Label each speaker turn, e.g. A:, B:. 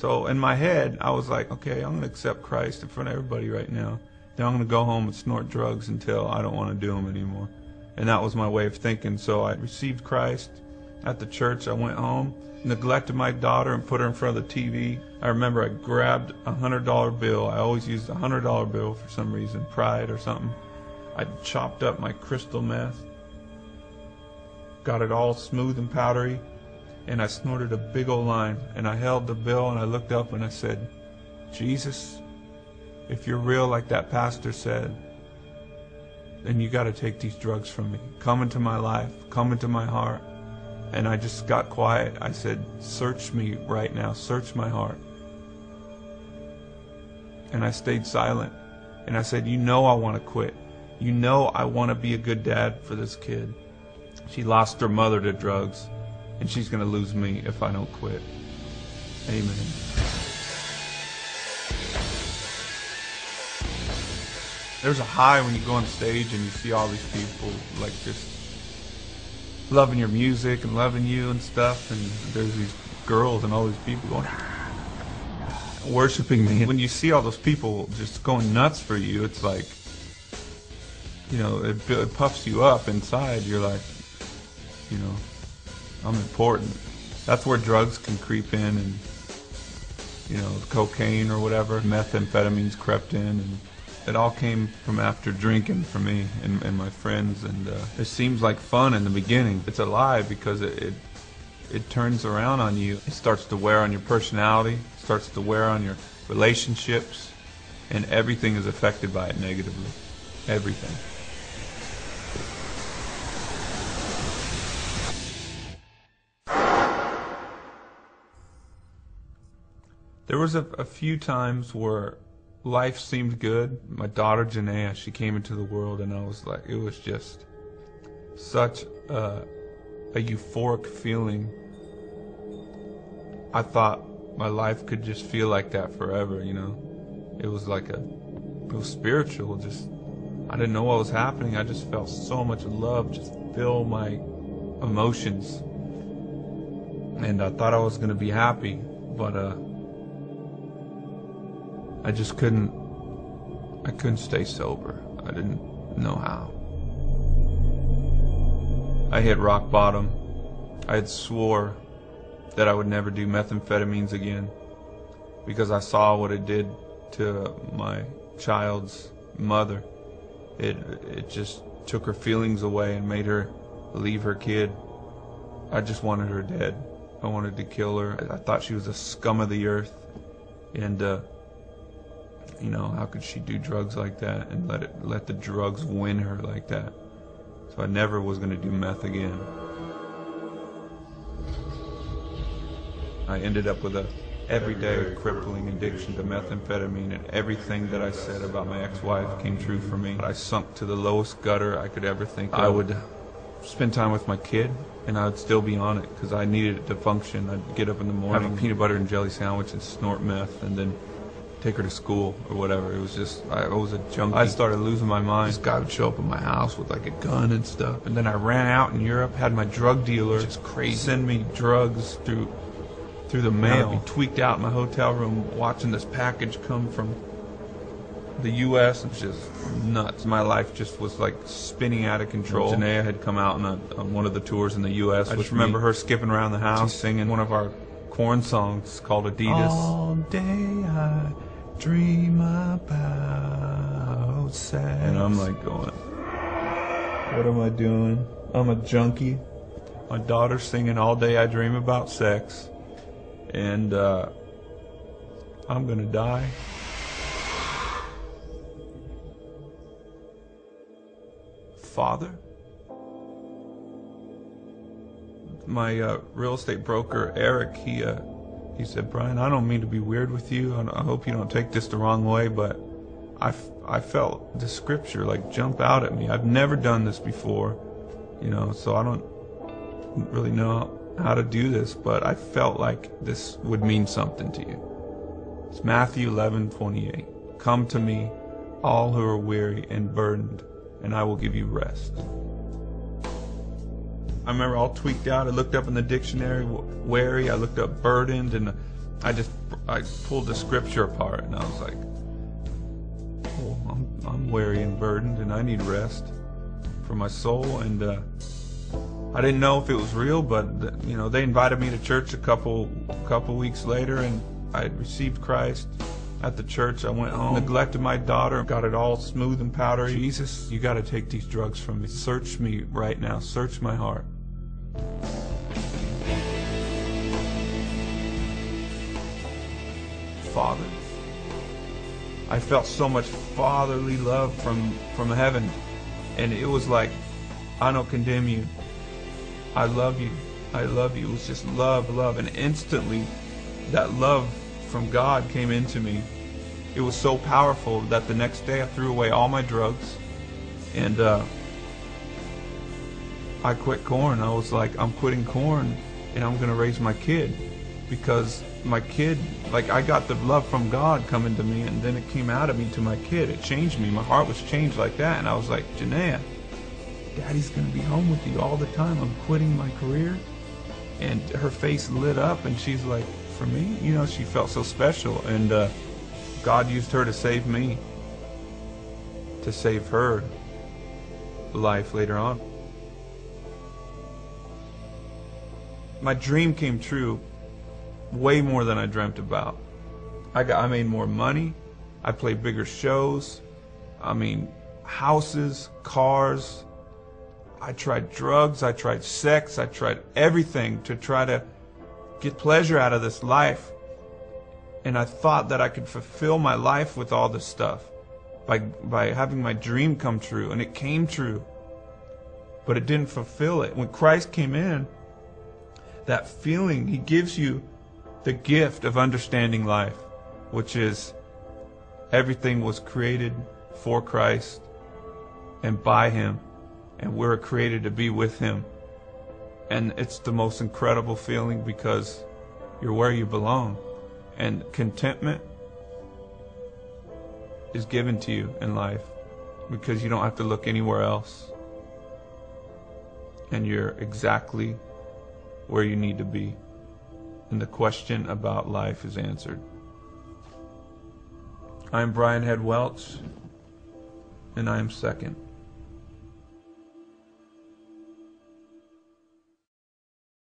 A: So in my head, I was like, okay, I'm going to accept Christ in front of everybody right now. Then I'm going to go home and snort drugs until I don't want to do them anymore. And that was my way of thinking. So I received Christ at the church. I went home, neglected my daughter and put her in front of the TV. I remember I grabbed a $100 bill. I always used a $100 bill for some reason, pride or something. I chopped up my crystal meth, got it all smooth and powdery, and I snorted a big old line. And I held the bill and I looked up and I said, Jesus, if you're real like that pastor said, then you got to take these drugs from me. Come into my life, come into my heart. And I just got quiet. I said, search me right now, search my heart. And I stayed silent. And I said, you know I want to quit. You know I want to be a good dad for this kid. She lost her mother to drugs, and she's going to lose me if I don't quit. Amen. There's a high when you go on stage and you see all these people like just loving your music and loving you and stuff, and there's these girls and all these people going worshiping me. When you see all those people just going nuts for you, it's like, you know, it puffs you up inside. You're like, you know, I'm important. That's where drugs can creep in, and, you know, cocaine or whatever, methamphetamines crept in, and it all came from after drinking for me and my friends. And it seems like fun in the beginning. It's a lie because it turns around on you. It starts to wear on your personality, starts to wear on your relationships, and everything is affected by it negatively. Everything. There was a few times where life seemed good. My daughter Janaea, she came into the world, and I was like, it was just such a euphoric feeling. I thought my life could just feel like that forever, you know. It was like it was spiritual. Just, I didn't know what was happening. I just felt so much love just fill my emotions, and I thought I was gonna be happy, but I just couldn't stay sober. I didn't know how. I hit rock bottom. I had swore that I would never do methamphetamines again because I saw what it did to my child's mother. It just took her feelings away and made her leave her kid. I just wanted her dead. I wanted to kill her. I thought she was a scum of the earth, and you know, how could she do drugs like that and let the drugs win her like that? So I never was going to do meth again. I ended up with a everyday crippling addiction to methamphetamine, and everything that I said about my ex-wife came true for me. I sunk to the lowest gutter I could ever think of. I would spend time with my kid, and I would still be on it because I needed it to function. I'd get up in the morning, have a peanut butter and jelly sandwich and snort meth, and then take her to school or whatever. It was just, I was a junkie. I started losing my mind. This guy would show up at my house with like a gun and stuff. And then I ran out in Europe, had my drug dealer just crazy send me drugs through the mail. I'd be tweaked out in my hotel room watching this package come from the U.S. It was just nuts. My life just was like spinning out of control. Janaea had come out on one of the tours in the U.S. I just remember her skipping around the house singing one of our Korn songs called Adidas. All day I dream about sex. And I'm like going, what am I doing? I'm a junkie. My daughter's singing All Day I Dream About Sex. And I'm gonna die. Father? My real estate broker, Eric, he said, Brian, I don't mean to be weird with you. I hope you don't take this the wrong way, but I felt the scripture like jump out at me. I've never done this before, you know, so I don't really know how to do this, but I felt like this would mean something to you. It's Matthew 11:28. Come to me, all who are weary and burdened, and I will give you rest. I remember all tweaked out. I looked up in the dictionary, weary. I looked up burdened, and I just I pulled the scripture apart, and I was like, oh, I'm weary and burdened, and I need rest for my soul. And I didn't know if it was real, but you know, they invited me to church a couple weeks later, and I received Christ at the church. I went home, neglected my daughter, got it all smooth and powdery. Jesus, you got to take these drugs from me. Search me right now. Search my heart. Father. I felt so much fatherly love from heaven, and it was like, I don't condemn you. I love you. I love you. It was just love, love. And instantly, that love from God came into me. It was so powerful that the next day I threw away all my drugs, and I quit corn. I was like, I'm quitting corn, and I'm going to raise my kid, because my kid, like, I got the love from God coming to me, and then it came out of me to my kid. It changed me. My heart was changed like that, and I was like, Janaea, Daddy's going to be home with you all the time. I'm quitting my career. And her face lit up, and she's like, for me? You know, she felt so special, and God used her to save me, to save her life later on. My dream came true way more than I dreamt about. I made more money. I played bigger shows. I mean, houses, cars. I tried drugs. I tried sex. I tried everything to try to get pleasure out of this life. And I thought that I could fulfill my life with all this stuff by having my dream come true. And it came true. But it didn't fulfill it. When Christ came in, that feeling, He gives you the gift of understanding life, which is everything was created for Christ and by Him, and we're created to be with Him. And it's the most incredible feeling, because you're where you belong, and contentment is given to you in life because you don't have to look anywhere else, and you're exactly where you need to be, and the question about life is answered. I'm Brian Head Welch, and I am second.